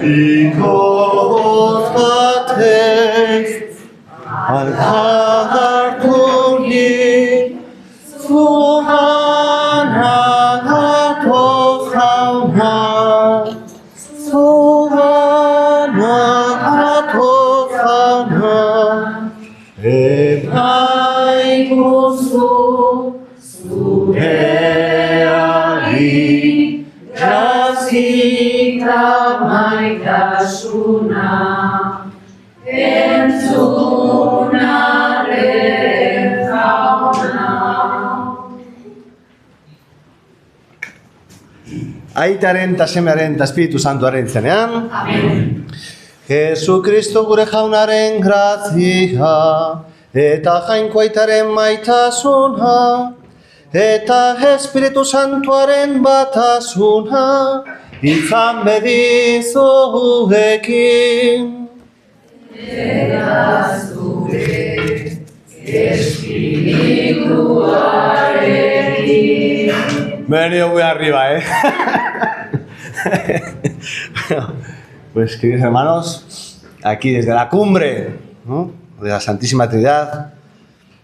Ikoz batez alkartunik zugana gatoz jauna, zugana gatoz jauna, emaiguzu zureari grazita maitasuna, entzunaren jauna. Aitaren, ta Semearen, ta Espiritu Santuaren izenean. Amen. Jesukristo gure jaunaren grazia, eta jainko aitaren maitasuna, eta Espiritu Santuaren batasuna, izan bedizu gurekin. Eta zure espirituarekin. Venido muy arriba, Pues, queridos hermanos, aquí desde la cumbre, ¿no?, de la Santísima Trinidad,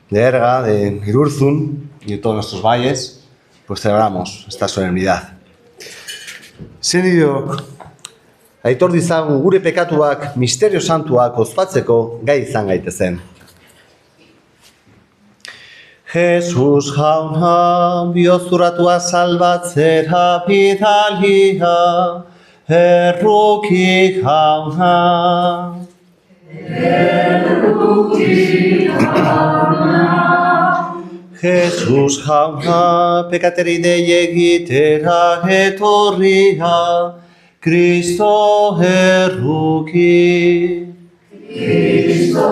de Erga, de Irurzun y de todos nuestros valles, pues celebramos esta solemnidad. Zenideok, aitor dizagun gure pekatuak misterio santuak ospatzeko gai izan gaitezen. Jesus jauna, biozuratua salbatzera bidalia, erruki jauna. Erruki jauna. Jesus jauna, pekateri dei egitera etorria, Kristo erruki. Kristo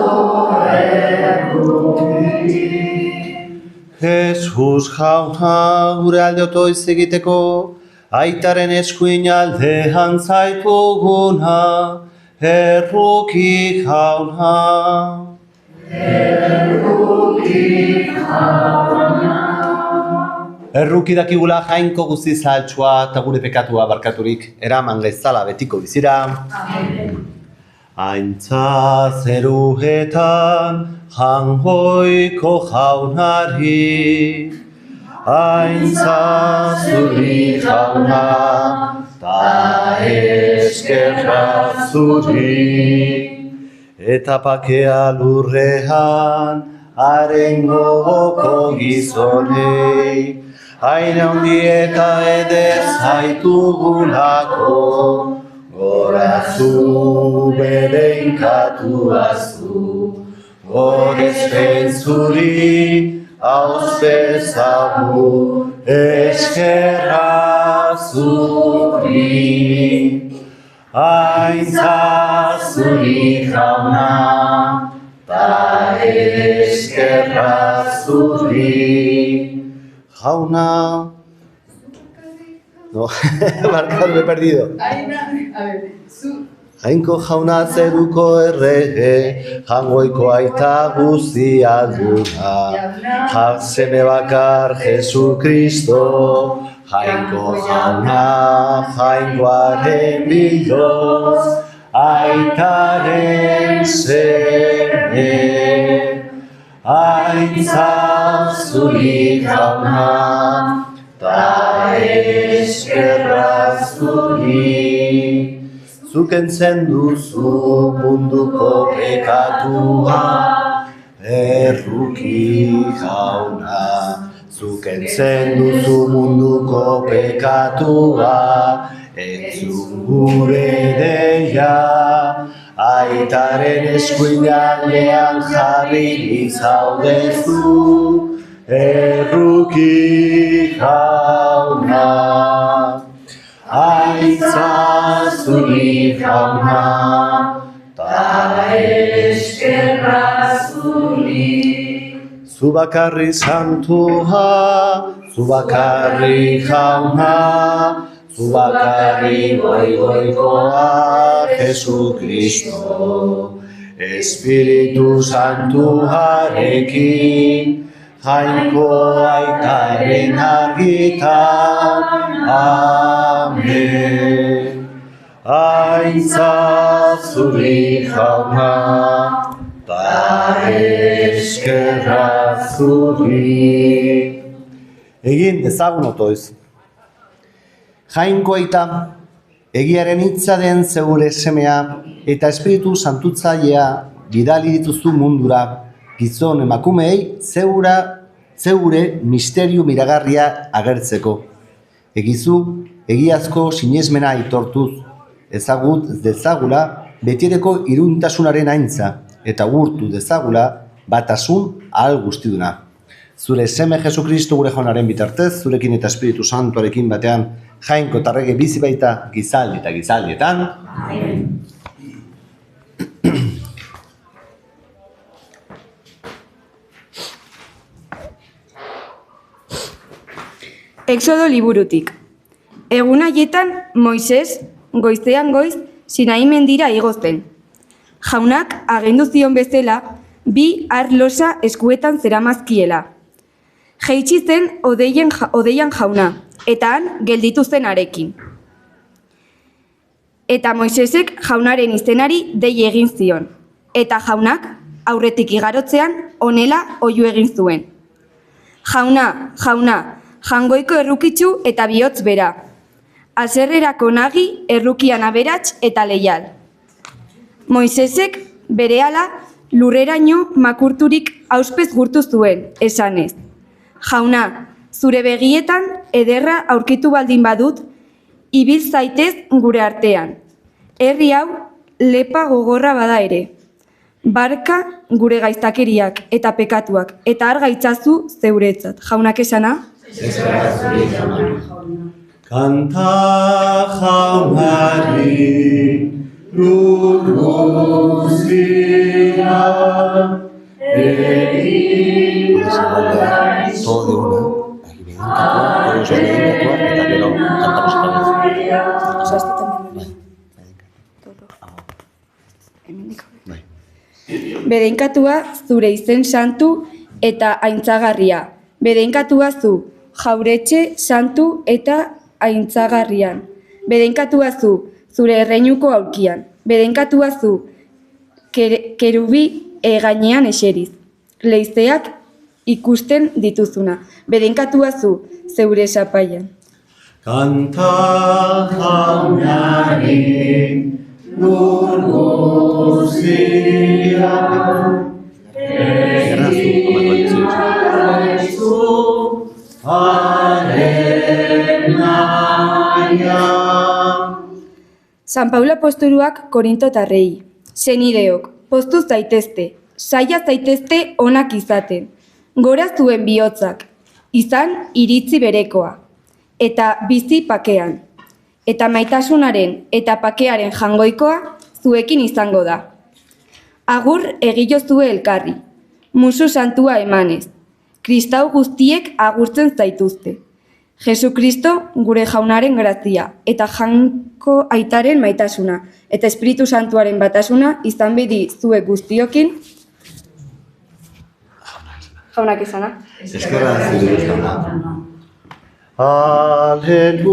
erruki. Jesus jauna, gure alde otoiz egiteko, aitaren eskuin aldean zaituguna, erruki jauna. Erruki jauna. Erruki dakigula jainko guzti zahaltsua eta gure pekatua barkaturik eraman gaizala betiko bizira. Amen. Aintza zeruetan jangoiko jaunari, aintza zuri jauna, ta eskerra zuri. Eta pakea lurrean, haren gogoko gizonei, hain handi eta eder zaitugulako, gorazu bedeinkatuazu, gorezpen zuri, auspezagu, eskerra zuri. Aintza zuri jauna, ta eskerra zuri. Jauna. No, marcado, me he perdido. Jainko jauna zeruko errege, jangoiko aita guztia duna. Seme bakar Jesukristo, jainko jauna, jainkoaren biloz, aitaren seme. Aintza zuri jauna, ta eskerra zuri. Zuk entzen duzu munduko pekatua, erruki jauna. Zuk entzen duzu munduko pekatua, entzun gure deia. Aitaren eskuinaldean jarri zaudezu, erruki jauna. Aintza zuri jauna, ta eskerra zuri. Zu bakarri santua, zu bakarri jauna, zu bakarri goigoikoa Jesukristo. Espiritu Santuarekin, jainko aitaren argitan. Amen. Aintza zuri jauna, ta eskerra zuri. Egin dezagun otoiz. Jainko aita, egiaren hitza den zeure semea eta Espiritu Santutzailea bidali dituzu mundura, gizon emakumeei zeure misterio miragarria agertzeko. Egizu, egiazko sinesmena aitortuz, ezagut dezagula betireko iruntasunaren aintza eta gurtu dezagula batasun ahal guztiduna. Zure seme Jesukristo gure jaunaren bitartez, zurekin eta Espiritu Santuarekin batean jainko eta rege bizi baita gizaldi eta gizaldietan. Amen. Exodo liburutik. Egun haietan Moises goizean goiz Sinai mendira igozten. Jaunak agindu zion bezala 2 arlosa eskuetan zeramazkiela. Jaitsi zen odeian jauna, eta han gelditu zen harekin. Eta Moisesek jaunaren izenari dei egin zion, eta jaunak aurretik igarotzean honela oihu egin zuen. Jauna, jauna, jangoiko errukitsu eta bihotz bera. Haserrerako nagi errukian aberats eta leial. Moisesek berehala lurreraino makurturik auspez gurtu zuen, esanez. Jauna, zure begietan ederra aurkitu baldin badut, ibil zaitez gure artean. Herri hau lepa gogorra bada ere. Barka gure gaiztakeriak eta pekatuak, eta har gaitzazu zeuretzat. Jaunak esana? Kanta jaunari lur guztia egin todo de una. Aquí viene todos los dedicatuak eta gero kantamos otra vez. Bedeinkatua zure izen santu eta aintzagarria. Bedeinkatua zu jauretxe santu eta aintzagarrian. Bedeinkatua zu zure erreinuko aulkian. Bedeinkatua zu kerubi gainean eseriz. Leizeak ikusten dituzuna. Bedeinkatua zu zeure sapaian. Kanta jaunari lur guztia San Paulo apostoluak Korintotarrei. Senideok, poztu zaitezte, saia zaitezte onak izaten. Gora zuen bihotzak, izan iritzi berekoa, eta bizi pakean. Eta maitasunaren eta pakearen jangoikoa zuekin izango da. Agur egilozue elkarri, musu santua emanez. Kristau guztiek agurtzen zaituzte. Jesukristo gure jaunaren grazia, eta janko aitaren maitasuna, eta Espiritu Santuaren batasuna izan bedi zuek guztiokin. Jaunak esana. Eskerra zure jauna. Aleluya,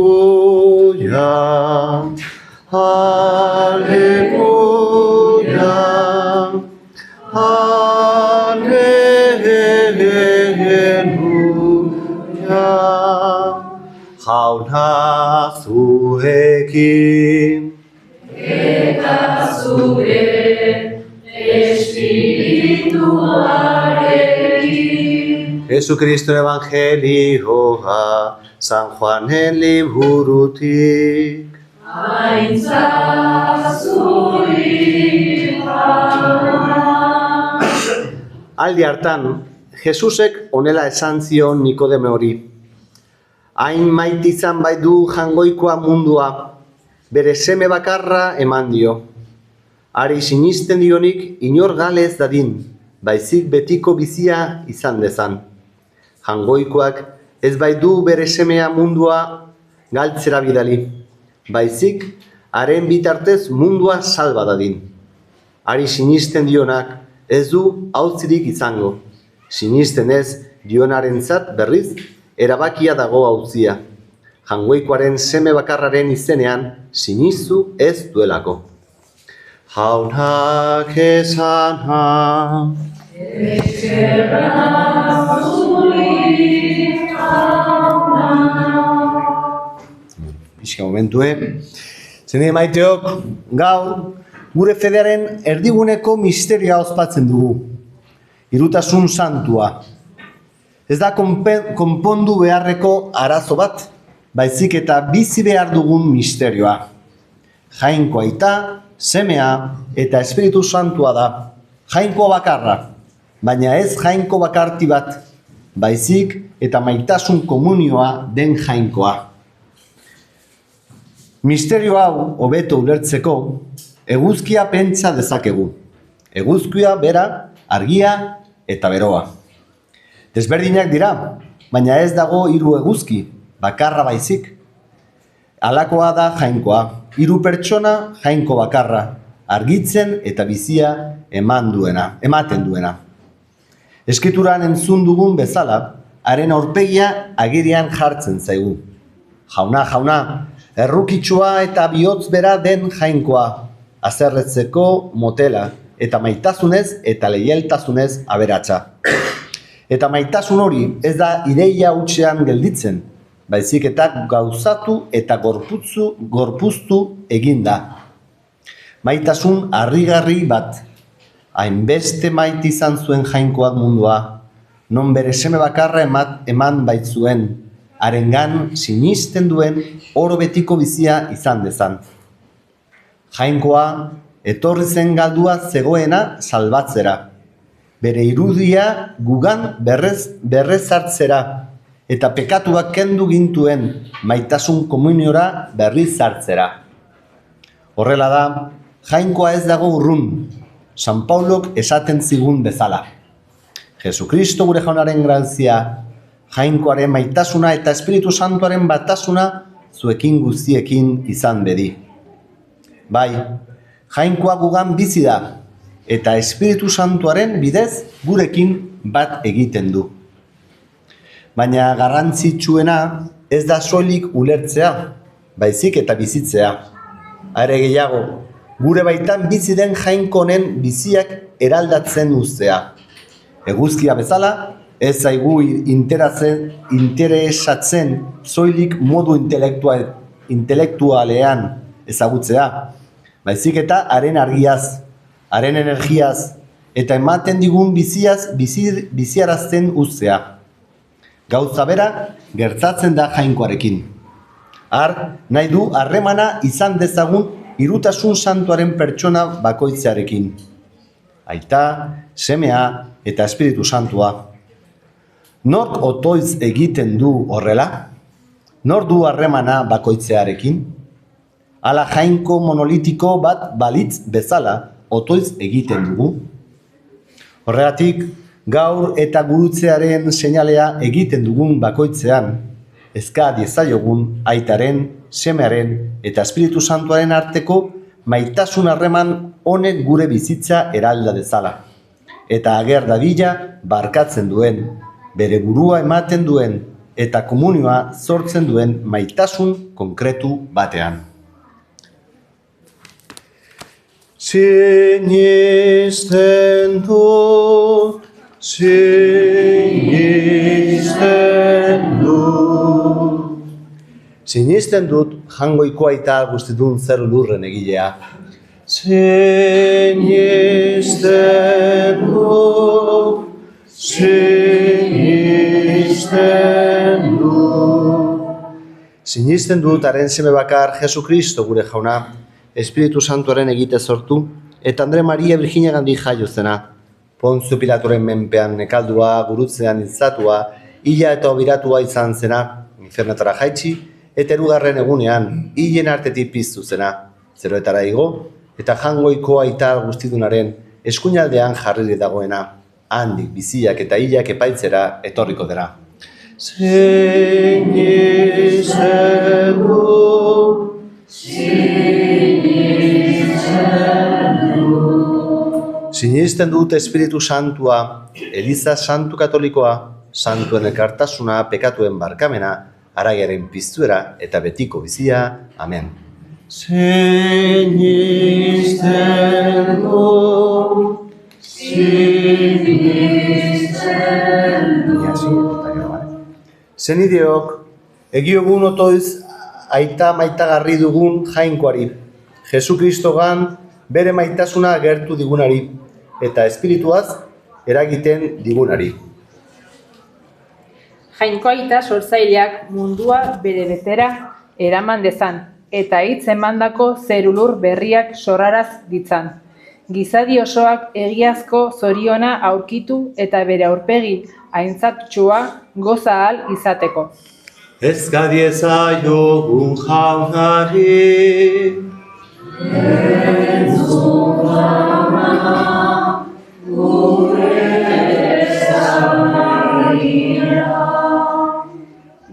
aleluya, aleluya. Jauna zuekin Eta zure espirituarekin. Jesucristo evangelioa San Juanen liburutik. Aintza zuri jauna. Aldi hartan, Jesusek honela esan zion Nikodemeori. Hain maitizan bai du jangoikoa mundua, bere seme bakarra eman dio. Ari sinisten dionik inor galez dadin, baizik betiko bizia izan dezan. Jangoikoak ez bai du bere semea mundua galtzera bidali, baizik haren bitartez mundua salba dadin. Ari sinisten dionak ez du auzirik izango, sinisten ez dionarentzat berriz erabakia dago auzia. Jaungoikoaren seme bakarraren izenean sinistu ez duelako. Jaunak esana. Pixka momentue. Zene maiteok, gaur, gure fedearen erdiguneko misterioa ospatzen dugu. Hirutasun santua. Ez da konpondu beharreko arazo bat, baizik eta bizi behar dugun misterioa. Jainko aita, semea eta Espiritu Santua da. Jainko bakarra, baina ez jainko bakarti bat, baizik eta maitasun komunioa den jainkoa. Misterio hau hobeto ulertzeko, eguzkia pentsa dezakegu. Eguzkia bera, argia eta beroa. Desberdinak dira, baina ez dago hiru eguzki, bakarra baizik. Halakoa da jainkoa, hiru pertsona jainko bakarra, argitzen eta bizia ematen duena. Eskituran entzun dugun bezala, haren aurpegia agerian jartzen zaigu. Jauna, jauna, errukitsua eta bihotz bera den jainkoa, azerretzeko motela, eta maitasunez eta leialtasunez aberatsa. Eta maitasun hori ez da ideia hutsean gelditzen, baizik eta gauzatu eta gorpuztu eginda. Maitasun harrigarri bat, hainbeste maite izan zuen jainkoak mundua, non bere seme bakarra eman baitzuen, harengan sinisten duen oro betiko bizia izan dezan. Jainkoa etorri zen galdua zegoena salbatzera, bere irudia gugan berrezartzera, eta pekatuak kendu gintuen maitasun komuniora berriz hartzera. Horrela da, jainkoa ez dago urrun, San Paulok esaten zigun bezala. Jesukristo gure jaunaren grazia, jainkoaren maitasuna eta Espiritu Santuaren batasuna zuekin guztiekin izan bedi. Bai, jainkoa gugan bizi da, eta Espiritu Santuaren bidez gurekin bat egiten du. Baina garrantzitsuena ez da soilik ulertzea, baizik eta bizitzea. Are gehiago, gure baitan bizi den jainko honen biziak eraldatzen uztea. Eguzkia bezala, ez zaigu interesatzen soilik modu intelektualean ezagutzea, baizik eta haren argiaz, haren energiaz, eta ematen digun biziarazten uztea. Gauza bera gertatzen da jainkoarekin. Nahi du harremana izan dezagun hirutasun santuaren pertsona bakoitzearekin. Aita, semea eta Espiritu Santua. Nork otoiz egiten du horrela? Nor du harremana bakoitzearekin? Hala jainko monolitiko bat balitz bezala otoiz egiten dugu. Horregatik, gaur eta gurutzearen seinalea egiten dugun bakoitzean, eska diezaiogun aitaren, semearen eta Espiritu Santuaren arteko maitasun harreman honek gure bizitza eralda dezala. Eta ager dadila barkatzen duen, bere burua ematen duen eta komunioa sortzen duen maitasun konkretu batean. Sinisten dut, sinisten dut jangoiko aita guztitun zer lurren egilea. Sinisten dut, sinisten dut haren seme bakar Jesukristo gure jauna, Espiritu Santuaren egite sortu, eta Andre Maria Virginiagandik jaio zena. Pontzio Pilatoren menpean nekaldua, gurutzean hiltzatua, hila eta obiratua izan zena, infernetara jaitsi, eta erugarren egunean, hilen artetik piztu zena, zeroetara igo, eta jangoiko aita guztidunaren eskuinaldean jarri dagoena, handik biziak eta hilak epaitzera etorriko dira. Sinisten dut Espiritu Santua, Eliza Santu Katolikoa, Santuen elkartasuna, pekatuen barkamena, araiaren piztuera eta betiko bizia. Amen. Sinisten du, Zenideok, egiogun otoiz aita maitagarri dugun jainkoari, Jesukristogan bere maitasuna agertu digunari, eta espirituaz eragiten digunari. Jainko aita sortzaileak mundua bere betera eraman dezan, eta hitz emandako zerulur berriak sorraraz ditzan. Gizadi osoak egiazko zoriona aurkitu eta bere aurpegi aintzattsua goza ahal izateko. eska diezaiogun jaunari.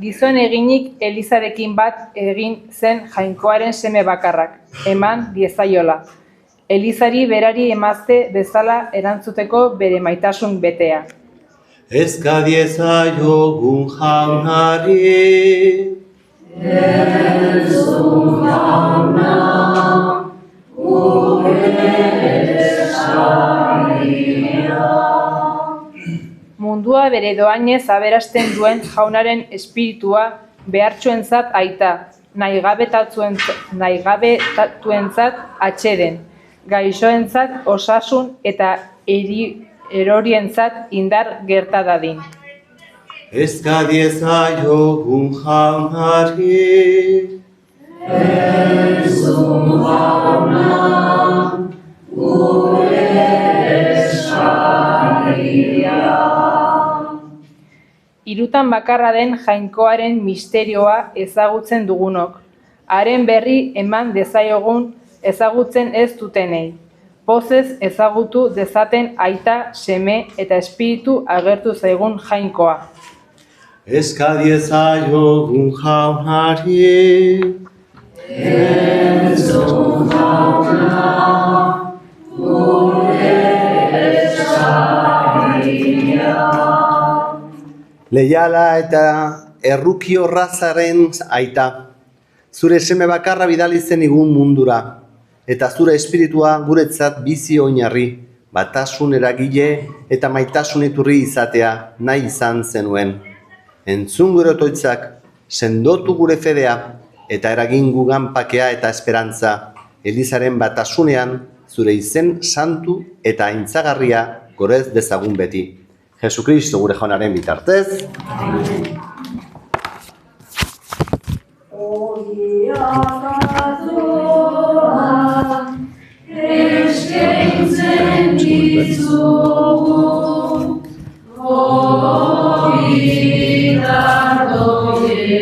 Gizon eginik Elizarekin bat egin zen jainkoaren seme bakarrak, eman diezaiola. Elizari berari emazte bezala erantzuteko bere maitasun betea. Eska diezaiogun jaunari. Mundua bere doainez aberasten duen jaunaren espiritua behartsuentzat aita, naigabetatuentzat atseden, gaixoentzat osasun eta erorientzat indar gerta dadin. Eska diezaiogun jaunari. Hirutan bakarra den jainkoaren misterioa ezagutzen dugunok, haren berri eman dezaiogun ezagutzen ez dutenei. Pozez ezagutu dezaten aita, seme eta espiritu agertu zaigun jainkoa. Eska diezaiogun jaunari. Leiala eta errukio razaren aita, zure seme bakarra bidali zen igun mundura, eta zure espiritua guretzat bizi oinarri, batasun eragile eta maitasun iturri izatea nahi izan zenuen. Entzun gure otoitzak, sendotu gure fedea, eta eragin gugan pakea eta esperantza, Elizaren batasunean zure izen santu eta aintzagarria gorez dezagun beti. Jesukristo gure jaunaren bitartez. Eskaintzen dizugu,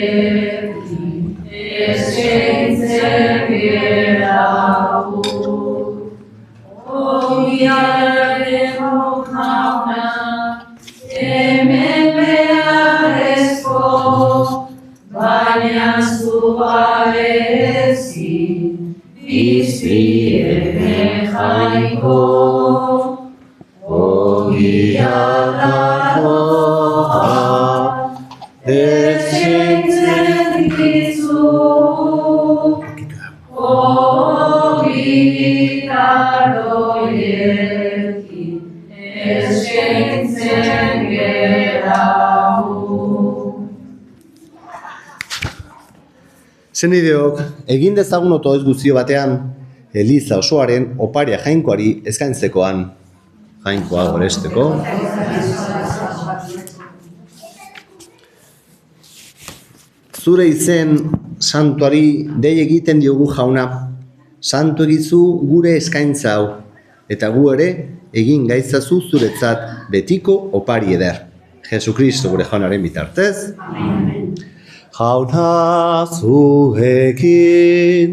ogitardoiekin, eskaintzen geragu. Ogiaren jauna, hemen beharrezko, baina zu garezi, biziren jainko. Ogiarrakoa, eskaintzen dizugu, ogitardoiekin, eskaintzen geragu. Zenideok, egin dezagun otoez guztio batean, Eliza osoaren oparia jainkoari eskaintzekoan. Jainkoa goresteko. Zure izen santuari dei egiten diogu jauna. Santu egizu gure eskaintza hau, eta gu ere egin gaitzazu zuretzat betiko opari eder. Jesukristo gure jaunaren bitartez. Jauna zuekin.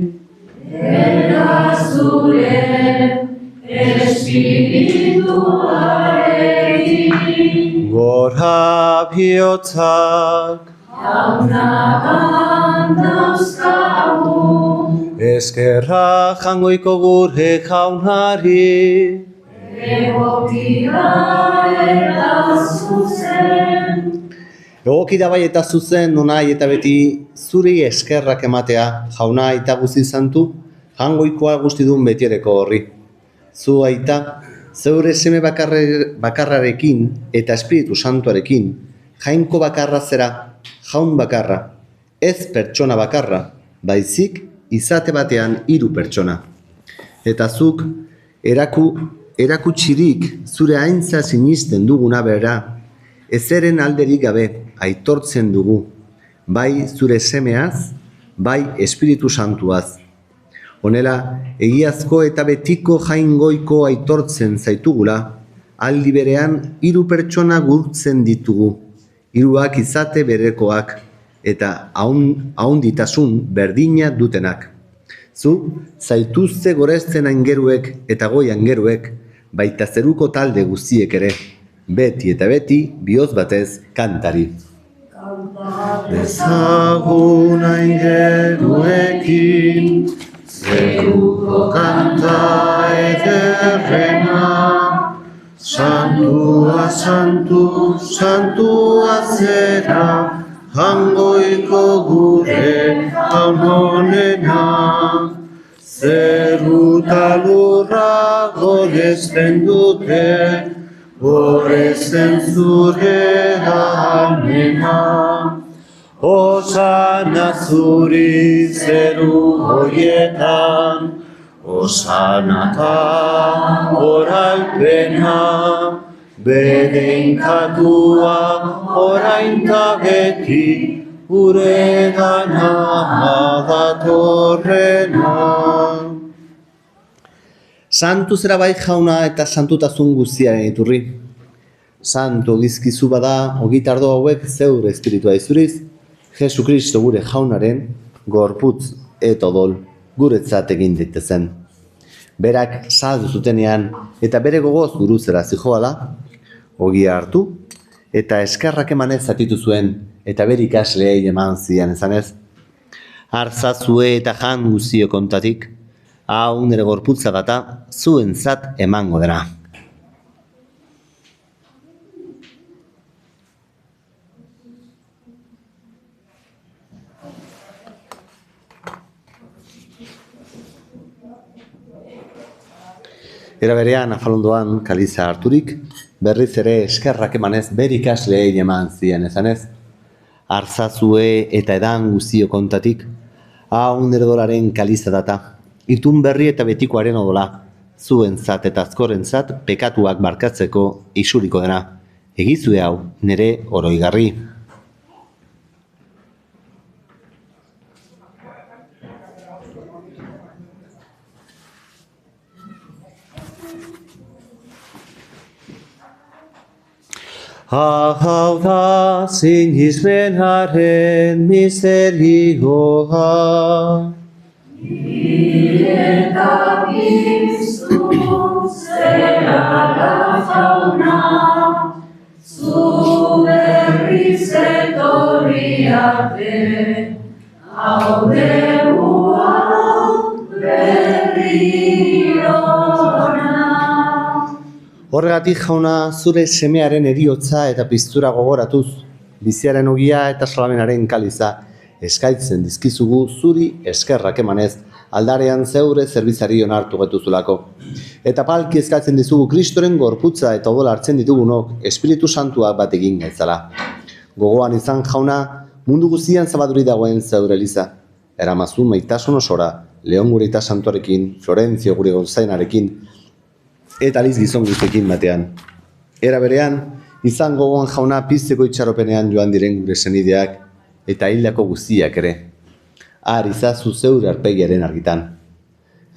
Eta zure espirituarekin, Gora bihotzak. jaunagan dauzkagu, Eskerra jangoiko gure jaunari. egokia eta zuzen. Egoki da bai eta zuzen, nonai eta beti zuri eskerrak ematea, jauna aita guzti zantu, jangoikoa guztidun betiereko horri. Zu aita, zeure seme bakarrarekin eta Espiritu Santuarekin, jainko bakarra zera, jaun bakarra, ez pertsona bakarra, baizik izate batean 3 pertsona. Eta zuk erakutsirik zure aintza sinisten duguna bera, ezeren alderik gabe aitortzen dugu, bai zure semeaz, bai Espiritu Santuaz. Honela, egiazko eta betiko jaingoiko aitortzen zaitugula, aldi berean 3 pertsona gurtzen ditugu, 3 izate berekoak eta ahonditasun berdina dutenak. Zu, zaituzte gorezten aingeruek eta goi aingeruek, baita zeruko talde guztiek ere, beti eta beti bihotz batez kantari. Dezagun aingeruekin, zeruko kanta ederrena, santua, santu, santua zera, jangoiko gure jaun honena. Zeru eta lurra goresten dute, goresten zure ahalmena. Osana zuri zeru horietan, osana ta oraipena, bedenkatua orain ta beti, gure gana datorrena. Santu zera bai jauna eta santutasun guztiaren iturri. Santu gizkizu bada, ogitardo hauek zeure espiritua izuriz, Jesu Kristo gure jaunaren gorputz eta odol guretzat egin daitezen. Berak saldu zutenean eta bere gogoz guruzera zijoala, ogia hartu eta eskerrak emanez zatitu zuen eta bere ikasleei eman zian ezanez. Hartzazue eta jan guztio kontatik, hau nire gorputza data zuentzat emango dena. Era berean, afalondoan kaliza harturik, berriz ere eskerrak emanez bere ikasleei eman zien ezanez. Hartzazue eta edan guztio kontatik, hau nire dolaren kaliza data, itun berri eta betikoaren odola, zuentzat eta azkorentzat pekatuak barkatzeko isuriko dena. Egizue hau nire oroigarri. Hau da sinismenaren miserioa. Eta piztu zera da jauna, zu berriz etorri arte, hau degua berriona. Horregatik jauna zure semearen eriotza eta piztura gogoratuz, biziaren ogia eta salamenaren kaliza, eskaitzen dizkizugu zuri eskerrak emanez, aldarean zeure zerbizari onartu getuzulako. Eta palki eskatzen dizugu Kristoren gorputza eta odola hartzen ditugunok Espiritu Santuak bat egin gaitzala. Gogoan izan jauna, mundu guztian zabaduri dagoen zeure eliza. Eramazu maitasun osora, Leon gure eta Santuarekin, Florentzio gure Gonzainarekin, eta Liz gizon guztekin batean. Era berean, izan gogoan jauna pizteko itxaropenean joan diren gure senideak eta hildako guztiak ere. Har izazu zeure arpegiaren argitan.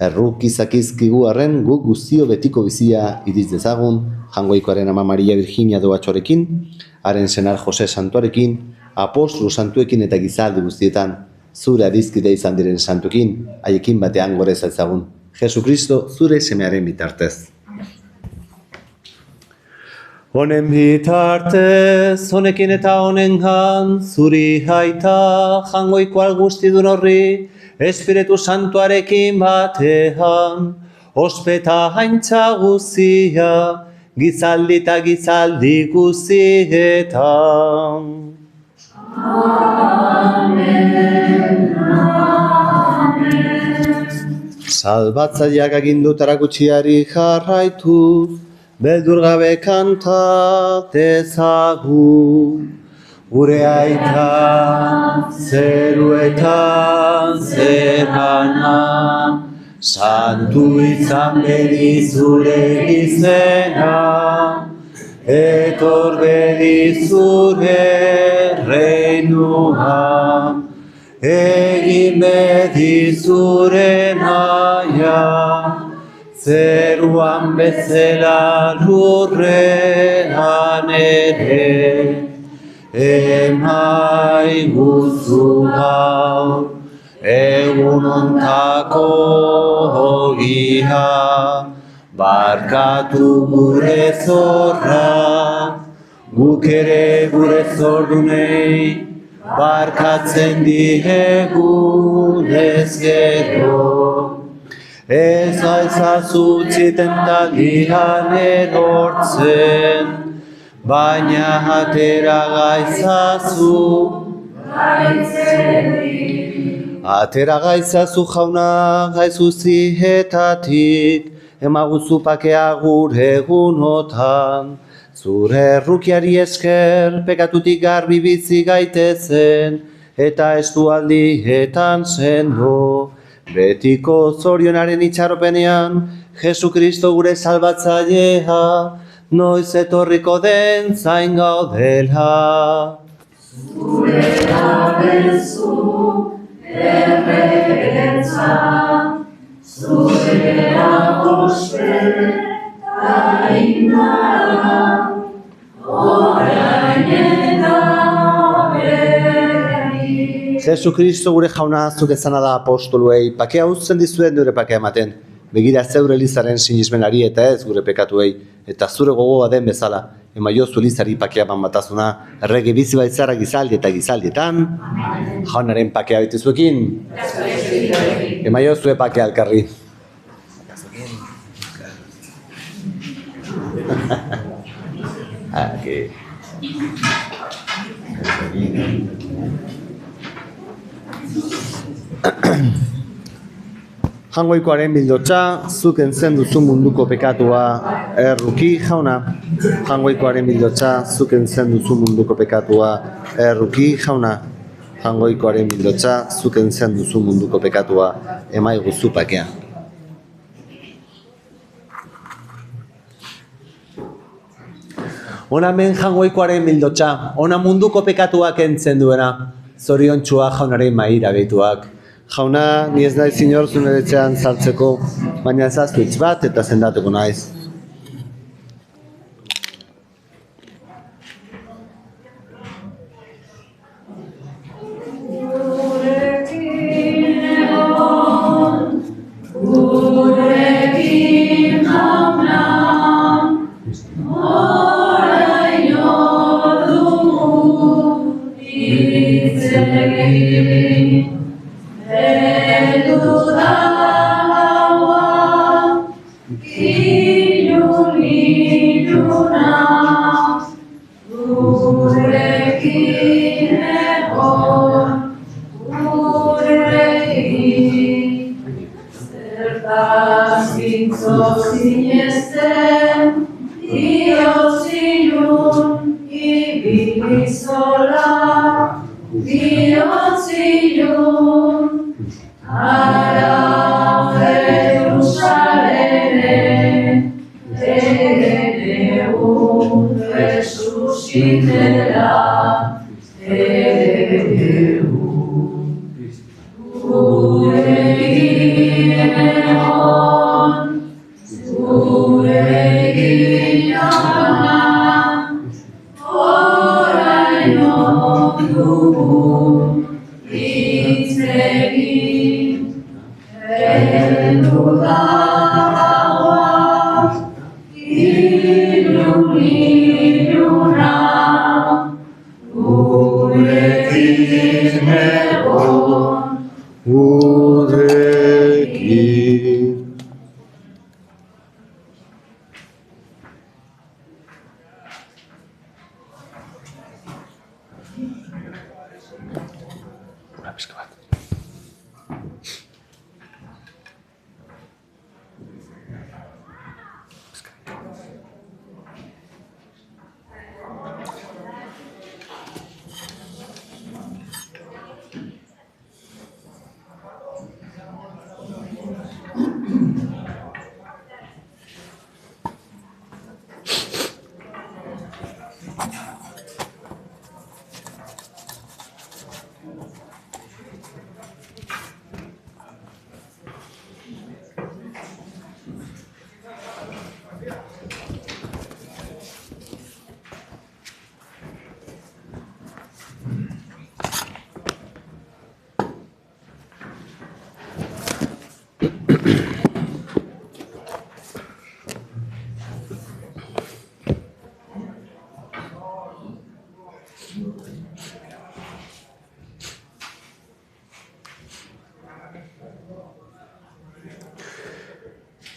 Erruk izakizkigu arren guk guztio betiko bizia iriz dezagun, jangoikoaren ama Maria Virginia doatxorekin, haren senar Jose Santuarekin, apostolu santuekin eta gizaldi guztietan, zure adizkide izan diren santuekin, haiekin batean goreza ezagun. Jesu Kristo zure semearen bitartez. Honen bitartez, honekin eta honengan, zuri aita jangoiko algustidun horri, Espiritu Santuarekin batean, ospeta haintza guzia, gizaldi eta gizaldi guzietan. Salbatzaileak aginduta erakutxiari jarraituz, beldur gabe kanta dezagun. Gure aita zeruetan zergana, santu izan bedi zure izena, etor bedi zure reinua, egin bedi zure naia, zeruan bezala lurrean ere. Emaiguzu gaur, egun ontako ogia, barkatu gure zorra, guk ere gure zordunei, barkatzen diegun ez gero. Ez aizazu txitentaldian erortzen, baina atera gaitzazu. Atera gaitzazu jauna gaizuzietatik, emaguzu pakea gure egunotan. Zure errukiari esker pekatutik garbi bizi gaitezen, eta estualdietan sendo. Betiko zorionaren itxaropenean, Jesu Kristo gure salbatzailea, noiz etorriko den zain gaudela. Zure abezu erregetza, zure agospe ta indara, orain eta berri. Jesu Kristo gure jauna zuk ezana da apostoluei, pakea uzten dizuen dure pakea ematen. Begira zeure Elizaren sinismenari eta ez gure pekatuei, eta zure gogoa den bezala, emaiozu Elizari pakea batzuna, errege bizi baitzara gizaldi eta gizaldietan, jaunaren pakea bitizuekin, emaiozue pakea alkarri. Aquí. Jangoikoaren bildotxa, zuk entzen duzu munduko pekatua erruki jauna. Jangoikoaren bildotxa, zuk entzen duzu munduko pekatua erruki jauna. Jangoikoaren bildotxa, zuk entzen duzu munduko pekatua emaiguzu pakea. Ona men jangoikoaren bildotxa, ona munduko pekatuak entzen duena, zoriontxua jaunaren maira behituak. Jauna, ni ez naiz inor zure etxean sartzeko, baina ezaztu hitz bat eta sendatuko naiz. Gurekin jauna, oraino dugu hitz egin. Heldu da gaua, iluniluna, gurekin egon, gurekin. Zertaz gintzo zinezten, bihotz-ilun, ibili zola, bihotz-ilun. Ara Jerusalenen, egun resucitera, egun. Gurekin egon, gurekin jauna, oraino dugu hitz egin. Heldu da gaua, iluniluna,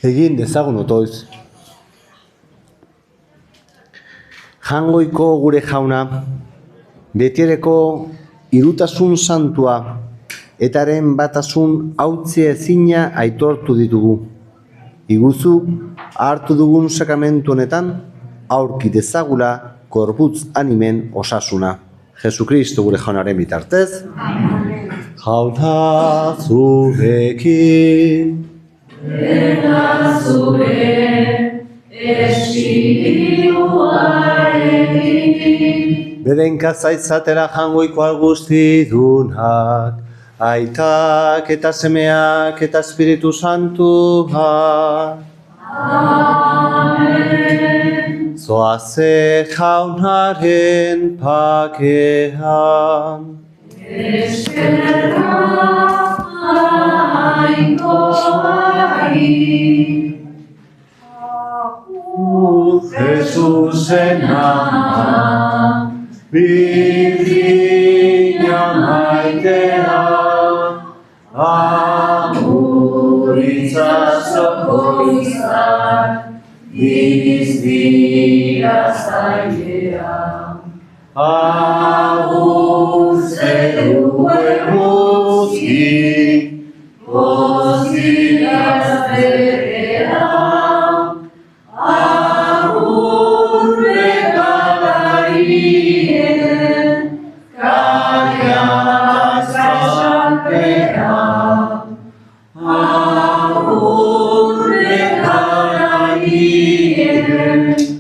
Egin dezagun otoiz. Jangoiko gure jauna, betiereko hirutasun santua, etaren batasun hautzi ezina aitortu ditugu. Iguzu, hartu dugun sakramentu honetan, aurki dezagula gorputz animen osasuna. Jesukristo gure jaunaren bitartez. Jauna zurekin. Eta zure espirituarekin. Bedenka zaitzatera jangoiko alguztidunak, aitak eta semeak eta espiritu santuak. Amen. Zoaze jaunaren pakean. Eskerrak jainkoari. Jesusen ama, Birgina maitea, agur itzazoko izan, bizdira zailea. Agur zeruen muzki, Bozira zerrea. Agur begalarien, kaiak zasalpea. Agur begalarien,